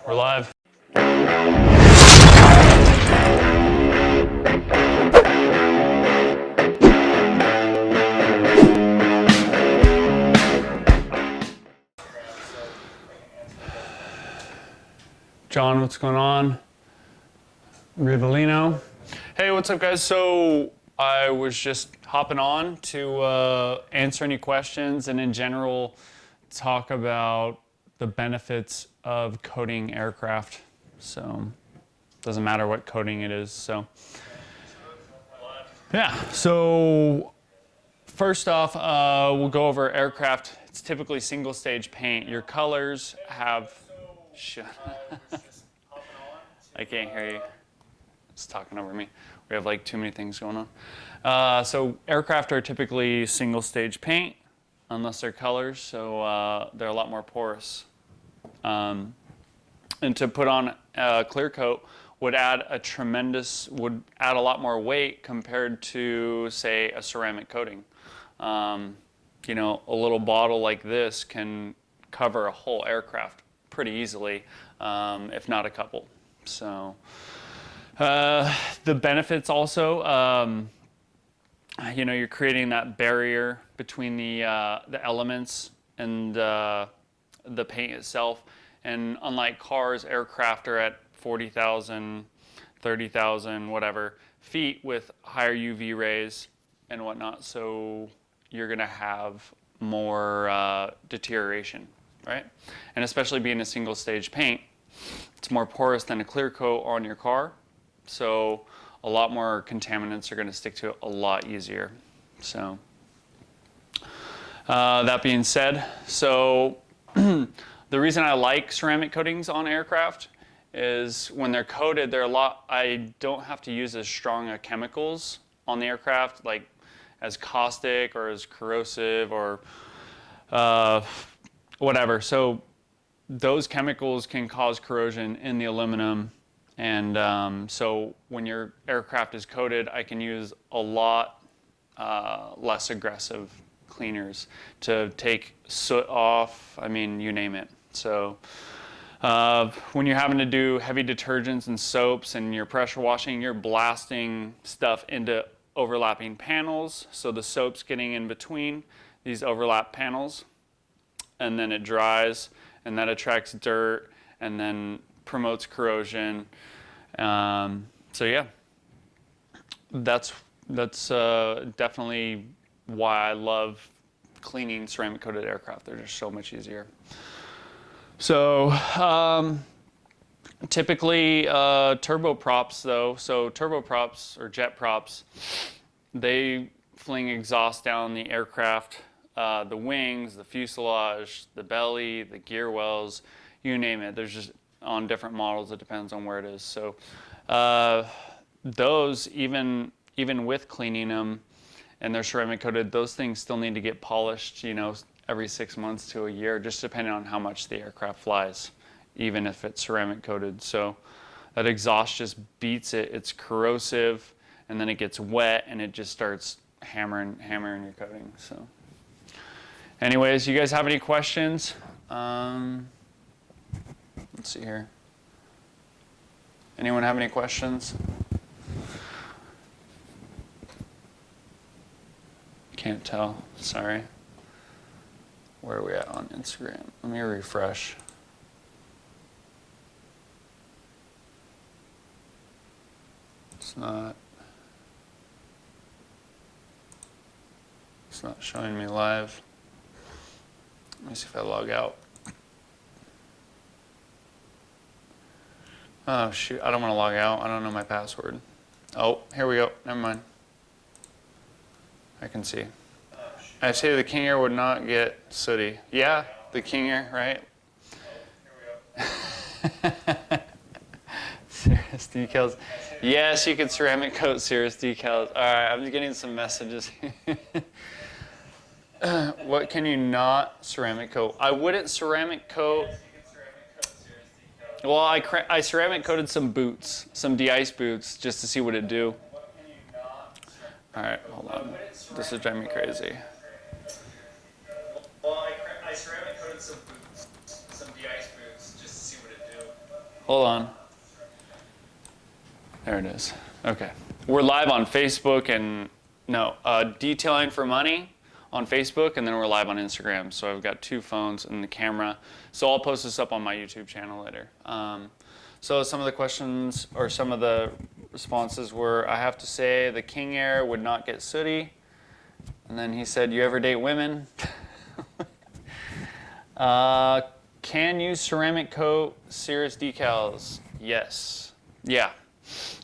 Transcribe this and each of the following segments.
We're live. John, what's going on? Rivellino. Hey, what's up, guys? So I was just hopping on to answer any questions and in general talk about the benefits of coating aircraft. So doesn't matter what coating it is. So yeah, so first off, we'll go over aircraft. It's typically single stage paint. Your colors have, I can't hear you. It's talking over me. We have like too many things going on. So aircraft are typically single stage paint unless they're colors, so they're a lot more porous. And to put on a clear coat would add a lot more weight compared to, say, a ceramic coating. You know, a little bottle like this can cover a whole aircraft pretty easily, if not a couple. So the benefits also, you know, you're creating that barrier between the elements and the paint itself. And unlike cars, aircraft are at 40,000, 30,000, whatever feet with higher UV rays and whatnot. So you're going to have more deterioration, right? And especially being a single stage paint, it's more porous than a clear coat on your car. So a lot more contaminants are going to stick to it a lot easier. So that being said, so the reason I like ceramic coatings on aircraft is when they're coated, I don't have to use as strong chemicals on the aircraft, like as caustic or as corrosive or whatever. So those chemicals can cause corrosion in the aluminum. And so when your aircraft is coated, I can use a lot less aggressive cleaners to take soot off, I mean, you name it. So when you're having to do heavy detergents and soaps and you're pressure washing, you're blasting stuff into overlapping panels. So the soap's getting in between these overlap panels, and then it dries, and that attracts dirt, and then promotes corrosion. So yeah, that's definitely why I love cleaning ceramic coated aircraft. They're just so much easier. So typically turboprops though, so turboprops or jet props, they fling exhaust down the aircraft, the wings, the fuselage, the belly, the gear wells, you name it. There's just on different models, it depends on where it is. So those, even with cleaning them and they're ceramic coated, those things still need to get polished, you know, every 6 months to a year, just depending on how much the aircraft flies, even if it's ceramic coated. So that exhaust just beats it. It's corrosive, and then it gets wet, and it just starts hammering your coating. So anyways, you guys have any questions? Let's see here. Anyone have any questions? Can't tell, sorry. Where are we at on Instagram? Let me refresh. It's not showing me live. Let me see if I log out. Oh shoot, I don't want to log out. I don't know my password. Oh, here we go. Never mind. I can see. I say the King Air would not get sooty. Yeah, the King Air, right? Here we go. Cirrus decals. Yes, you can ceramic coat Cirrus decals. All right, I'm just getting some messages here. What can you not ceramic coat? I wouldn't ceramic coat. Well, I ceramic coated some boots, some de-ice boots, just to see what it'd do. All right, hold on. This is driving me crazy. Well, I ceramic coated some boots, some de-ice boots, just to see what it'd do. Hold on. There it is. Okay. We're live on Facebook and, no, Detailing for Money on Facebook, and then we're live on Instagram. So I've got 2 phones and the camera. So I'll post this up on my YouTube channel later. So some of the questions or some of the responses were, I have to say the King Air would not get sooty. And then he said, you ever date women? Can you ceramic coat Cirrus decals? Yes. Yeah.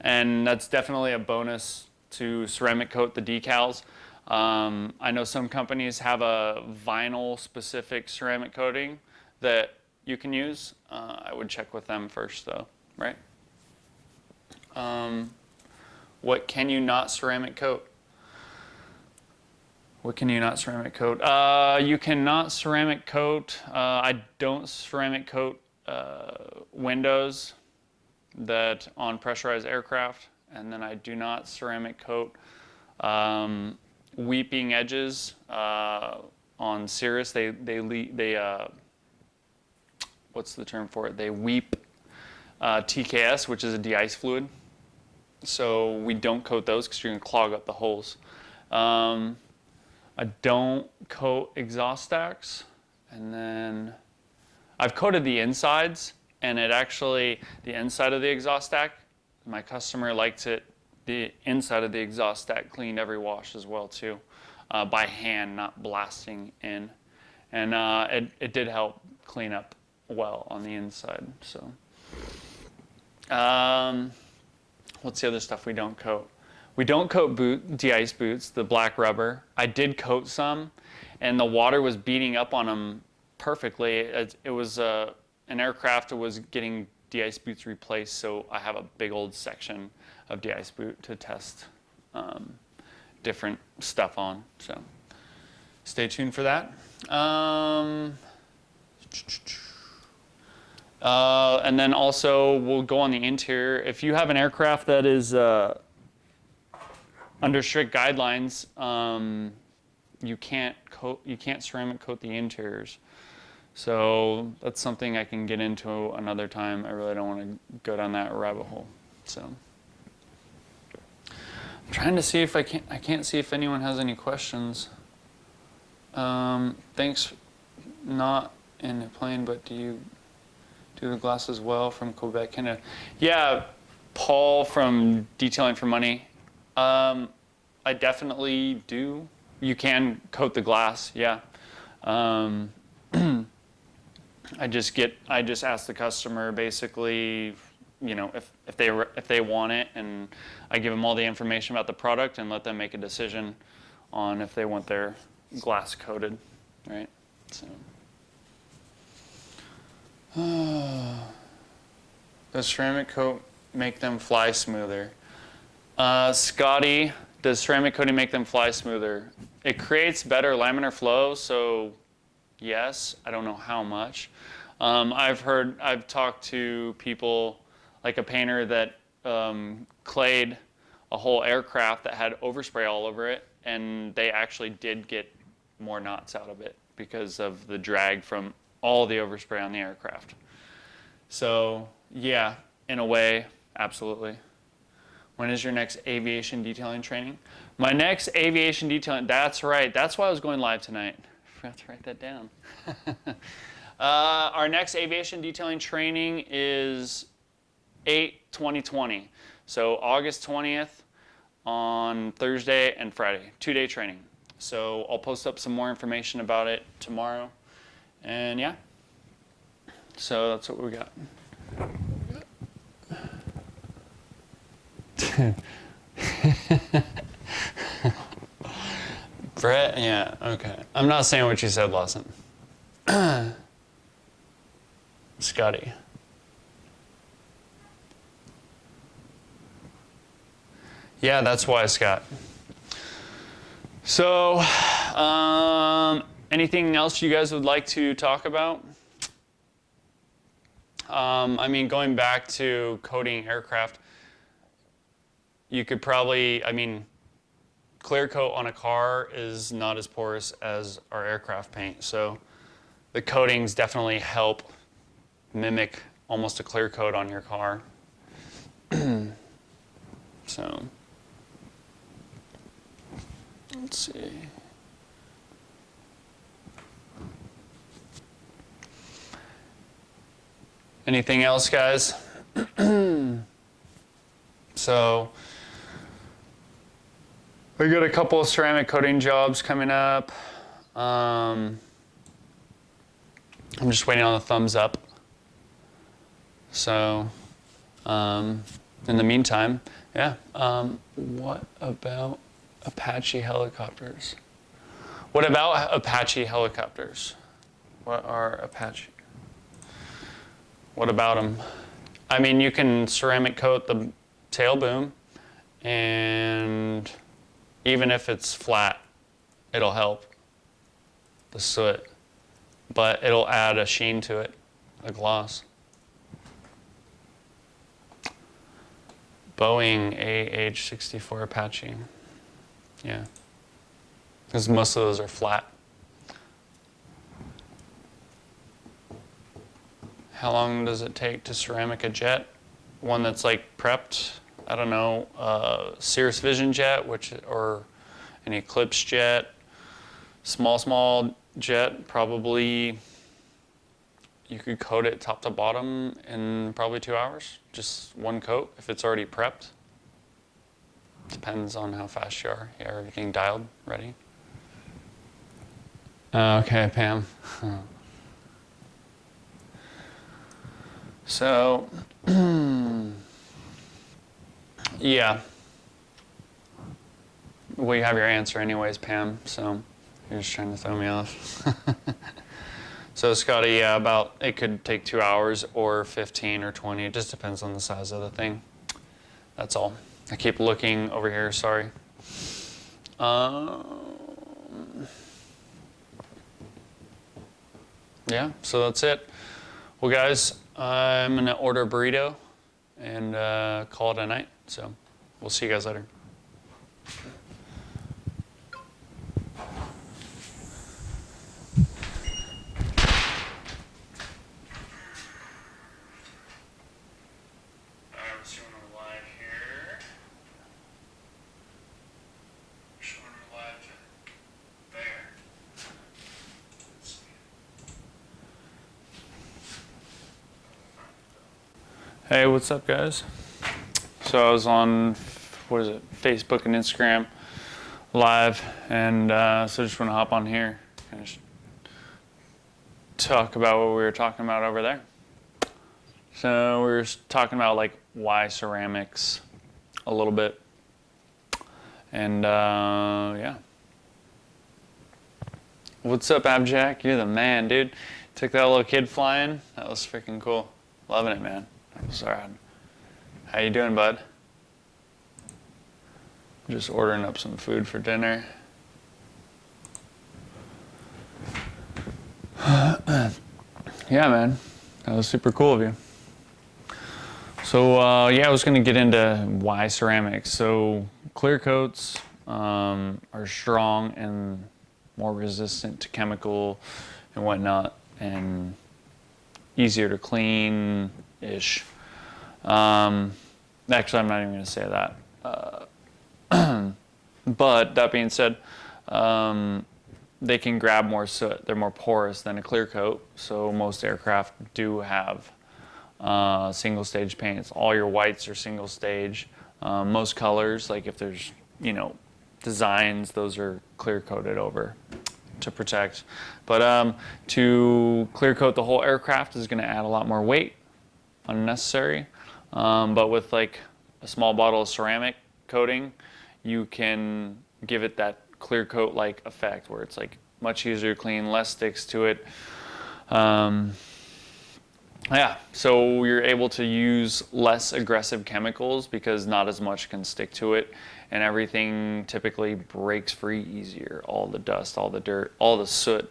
And that's definitely a bonus to ceramic coat the decals. I know some companies have a vinyl specific ceramic coating that you can use. I would check with them first though, right? What can you not ceramic coat? What can you not ceramic coat? You cannot ceramic coat, I don't ceramic coat windows that on pressurized aircraft, and then I do not ceramic coat weeping edges on Cirrus. They what's the term for it? They weep TKS, which is a de-ice fluid. So we don't coat those because you're going to clog up the holes. I don't coat exhaust stacks, and then I've coated the insides, and it actually, the inside of the exhaust stack, my customer likes it, the inside of the exhaust stack cleaned every wash as well too, by hand, not blasting in. And it did help clean up well on the inside. So, what's the other stuff we don't coat? We don't coat de-ice boots, the black rubber. I did coat some, and the water was beating up on them perfectly. It was an aircraft that was getting de-ice boots replaced, so I have a big old section of de-ice boot to test different stuff on. So stay tuned for that. And then also we'll go on the interior. If you have an aircraft that is under strict guidelines, you can't ceramic coat the interiors. So that's something I can get into another time. I really don't want to go down that rabbit hole. So I'm trying to see if I can't see if anyone has any questions. Thanks, not in a plane, but do you do the glass as well from Quebec, Canada? Yeah, Paul from Detailing for Money. I definitely do. You can coat the glass, yeah. I just ask the customer basically, you know, if they want it, and I give them all the information about the product and let them make a decision on if they want their glass coated, right? So, does ceramic coat make them fly smoother? Scotty, does ceramic coating make them fly smoother? It creates better laminar flow, so yes. I don't know how much. I've talked to people like a painter that clayed a whole aircraft that had overspray all over it, and they actually did get more knots out of it because of the drag from all the overspray on the aircraft. So yeah, in a way, absolutely. When is your next aviation detailing training? My next aviation detailing, that's right. That's why I was going live tonight. I forgot to write that down. Our next aviation detailing training is 8/20/20. So August 20th on Thursday and Friday, 2-day training. So I'll post up some more information about it tomorrow. And yeah, so that's what we got. Brett, yeah, okay. I'm not saying what you said, Lawson. Scotty. Yeah, that's why, Scott. So, anything else you guys would like to talk about? I mean, going back to coating aircraft, you could probably, I mean, clear coat on a car is not as porous as our aircraft paint. So the coatings definitely help mimic almost a clear coat on your car. So, let's see. Anything else, guys? So, we got a couple of ceramic coating jobs coming up. I'm just waiting on the thumbs up. So, in the meantime, yeah. What about Apache helicopters? What about Apache helicopters? What are Apache? What about them? I mean, you can ceramic coat the tail boom, and even if it's flat, it'll help the soot, but it'll add a sheen to it, a gloss. Boeing AH-64 Apache. Yeah. Because most of those are flat. How long does it take to ceramic a jet? One that's like prepped, I don't know, Cirrus Vision jet, or an Eclipse jet, small jet, probably you could coat it top to bottom in probably 2 hours, just one coat if it's already prepped. Depends on how fast you are. Yeah, everything dialed, ready. Okay, Pam. So, yeah. Well, you have your answer anyways, Pam, so you're just trying to throw me off. So, Scotty, yeah, it could take 2 hours or 15 or 20. It just depends on the size of the thing. That's all. I keep looking over here, sorry. Yeah, so that's it. Well, guys, I'm going to order a burrito and call it a night. So we'll see you guys later. Hey, what's up, guys? So I was on, Facebook and Instagram live, and so I just want to hop on here and just talk about what we were talking about over there. So we were talking about like why ceramics a little bit, and yeah. What's up, Abjack? You're the man, dude. Took that little kid flying. That was freaking cool. Loving it, man. That was rad. How you doing, bud? Just ordering up some food for dinner. Yeah, man. That was super cool of you. So, yeah, I was going to get into why ceramics. So, clear coats are strong and more resistant to chemical and whatnot, and easier to clean-ish. Actually, I'm not even going to say that. But that being said, they can grab more soot. They're more porous than a clear coat. So most aircraft do have single stage paints. All your whites are single stage. Most colors, like if there's, designs, those are clear coated over to protect. But to clear coat the whole aircraft is going to add a lot more weight, unnecessary. But with like a small bottle of ceramic coating, you can give it that clear coat like effect where it's like much easier to clean, less sticks to it. Yeah, so you're able to use less aggressive chemicals because not as much can stick to it, and everything typically breaks free easier. All the dust, all the dirt, all the soot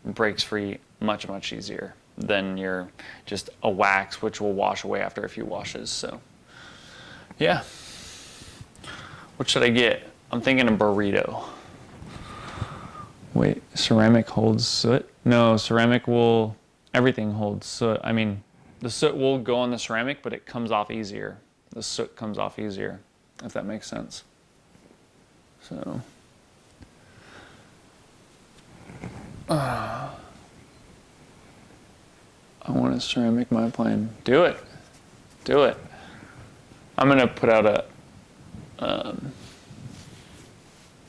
breaks free much, much easier than your just a wax, which will wash away after a few washes. So yeah, what should I get? I'm thinking a burrito. Wait, ceramic holds soot? No, ceramic everything holds soot. I mean, The soot will go on the ceramic, but it comes off easier. The soot comes off easier, if that makes sense. So, I want to ceramic my plane. Do it. Do it. I'm going to put out a,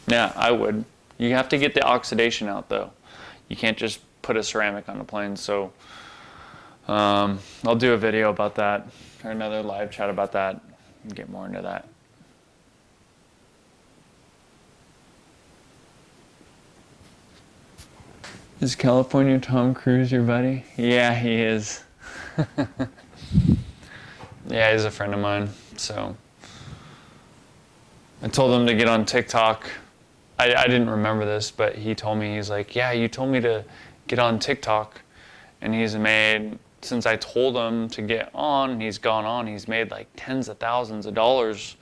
yeah, I would. You have to get the oxidation out though. You can't just put a ceramic on the plane. So I'll do a video about that, or another live chat about that, and get more into that. Is California Tom Cruise your buddy? Yeah, he is. Yeah, he's a friend of mine. So I told him to get on TikTok. I didn't remember this, but he told me, he's like, yeah, you told me to get on TikTok. And he's made, since I told him to get on, he's gone on, he's made like tens of thousands of dollars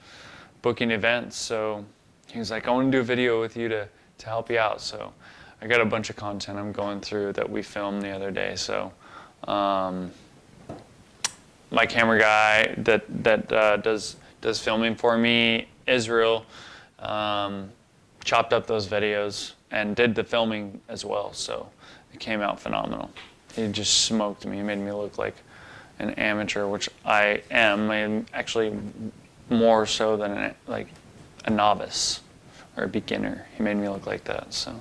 booking events. So he was like, I want to do a video with you to help you out. So I got a bunch of content I'm going through that we filmed the other day. So my camera guy that does filming for me, Israel, chopped up those videos and did the filming as well. So it came out phenomenal. He just smoked me. He made me look like an amateur, which I am. I'm actually more so than like a novice or a beginner. He made me look like that. So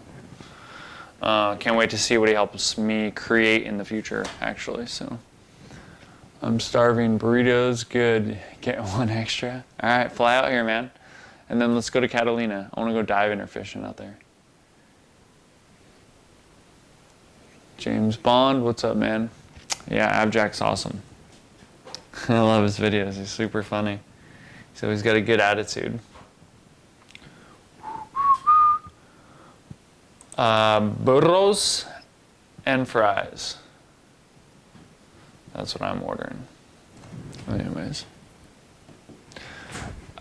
can't wait to see what he helps me create in the future, actually. So I'm starving. Burritos, good. Get one extra. All right, fly out here, man. And then let's go to Catalina. I want to go diving or fishing out there. James Bond, what's up, man? Yeah, Abjack's awesome. I love his videos. He's super funny. So he's got a good attitude. Burros and fries. That's what I'm ordering. Anyways.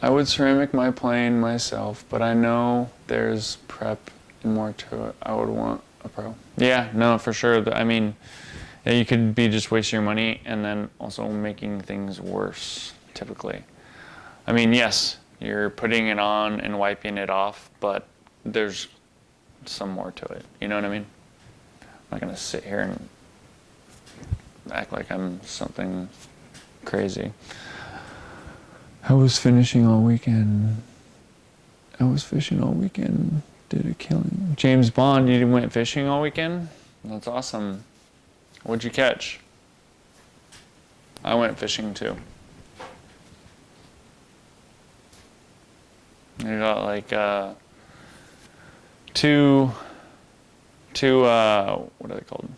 I would ceramic my plane myself, but I know there's prep and more to it. I would want a pro. Yeah, no, for sure. I mean, yeah, you could be just wasting your money and then also making things worse, typically. I mean, yes, you're putting it on and wiping it off, but there's some more to it. You know what I mean? I'm not going to sit here and act like I'm something crazy. I was fishing all weekend. Did a killing. James Bond, you went fishing all weekend? That's awesome. What'd you catch? I went fishing too. I got like two what are they called?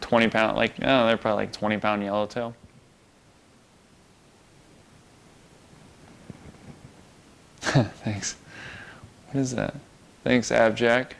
20-pound, like, oh, they're probably like 20-pound yellowtail. Thanks. What is that? Thanks, Abjack.